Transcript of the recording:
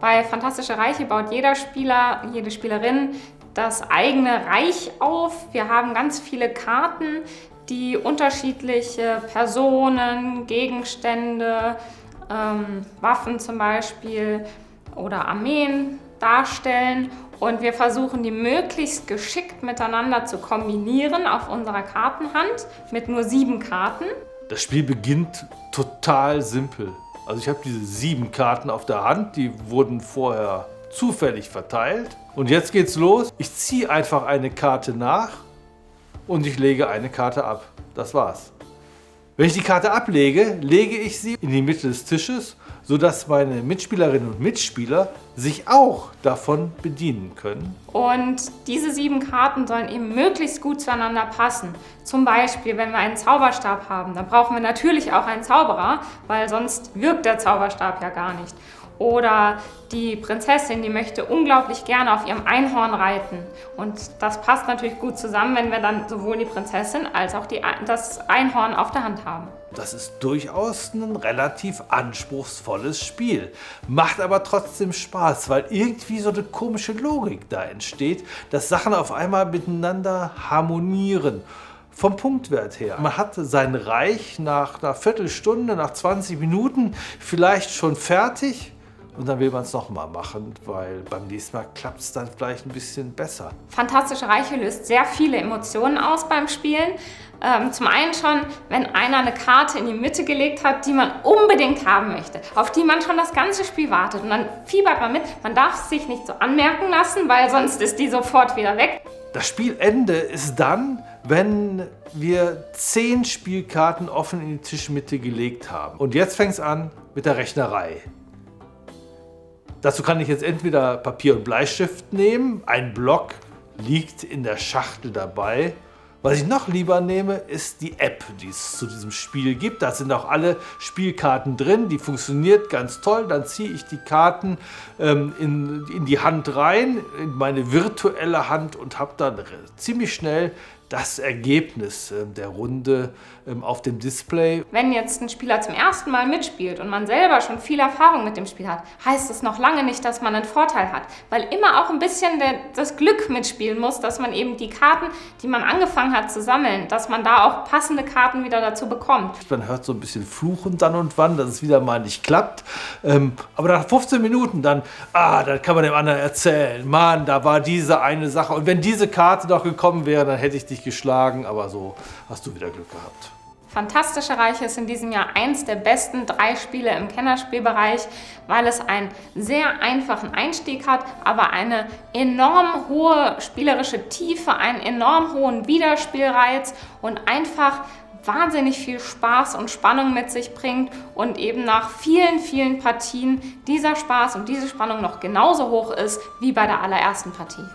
Bei Fantastische Reiche baut jeder Spieler, jede Spielerin das eigene Reich auf. Wir haben ganz viele Karten, die unterschiedliche Personen, Gegenstände, Waffen zum Beispiel oder Armeen darstellen. Und wir versuchen, die möglichst geschickt miteinander zu kombinieren auf unserer Kartenhand mit nur 7 Karten. Das Spiel beginnt total simpel. Also ich habe diese 7 Karten auf der Hand, die wurden vorher zufällig verteilt. Und jetzt geht's los. Ich ziehe einfach eine Karte nach und ich lege eine Karte ab. Das war's. Wenn ich die Karte ablege, lege ich sie in die Mitte des Tisches, sodass meine Mitspielerinnen und Mitspieler sich auch davon bedienen können. Und diese 7 Karten sollen eben möglichst gut zueinander passen. Zum Beispiel, wenn wir einen Zauberstab haben, dann brauchen wir natürlich auch einen Zauberer, weil sonst wirkt der Zauberstab ja gar nicht. Oder die Prinzessin, die möchte unglaublich gerne auf ihrem Einhorn reiten. Und das passt natürlich gut zusammen, wenn wir dann sowohl die Prinzessin als auch das Einhorn auf der Hand haben. Das ist durchaus ein relativ anspruchsvolles Spiel. Macht aber trotzdem Spaß, weil irgendwie so eine komische Logik da entsteht, dass Sachen auf einmal miteinander harmonieren. Vom Punktwert her. Man hat sein Reich nach einer Viertelstunde, nach 20 Minuten vielleicht schon fertig. Und dann will man es nochmal machen, weil beim nächsten Mal klappt es dann vielleicht ein bisschen besser. Fantastische Reiche löst sehr viele Emotionen aus beim Spielen. Zum einen schon, wenn einer eine Karte in die Mitte gelegt hat, die man unbedingt haben möchte, auf die man schon das ganze Spiel wartet. Und dann fiebert man mit. Man darf es sich nicht so anmerken lassen, weil sonst ist die sofort wieder weg. Das Spielende ist dann, wenn wir 10 Spielkarten offen in die Tischmitte gelegt haben. Und jetzt fängt es an mit der Rechnerei. Dazu kann ich jetzt entweder Papier und Bleistift nehmen, ein Block liegt in der Schachtel dabei. Was ich noch lieber nehme, ist die App, die es zu diesem Spiel gibt. Da sind auch alle Spielkarten drin, die funktioniert ganz toll. Dann ziehe ich die Karten in die Hand rein, in meine virtuelle Hand und habe dann ziemlich schnell das Ergebnis der Runde auf dem Display. Wenn jetzt ein Spieler zum ersten Mal mitspielt und man selber schon viel Erfahrung mit dem Spiel hat, heißt es noch lange nicht, dass man einen Vorteil hat. Weil immer auch ein bisschen das Glück mitspielen muss, dass man eben die Karten, die man angefangen hat zu sammeln, dass man da auch passende Karten wieder dazu bekommt. Man hört so ein bisschen Fluchen dann und wann, dass es wieder mal nicht klappt. Aber nach 15 Minuten dann kann man dem anderen erzählen, Mann, da war diese eine Sache. Und wenn diese Karte doch gekommen wäre, dann hätte ich dich geschlagen, aber so hast du wieder Glück gehabt. Fantastische Reiche ist in diesem Jahr eins der besten 3 Spiele im Kennerspielbereich, weil es einen sehr einfachen Einstieg hat, aber eine enorm hohe spielerische Tiefe, einen enorm hohen Wiederspielreiz und einfach wahnsinnig viel Spaß und Spannung mit sich bringt und eben nach vielen, vielen Partien dieser Spaß und diese Spannung noch genauso hoch ist wie bei der allerersten Partie.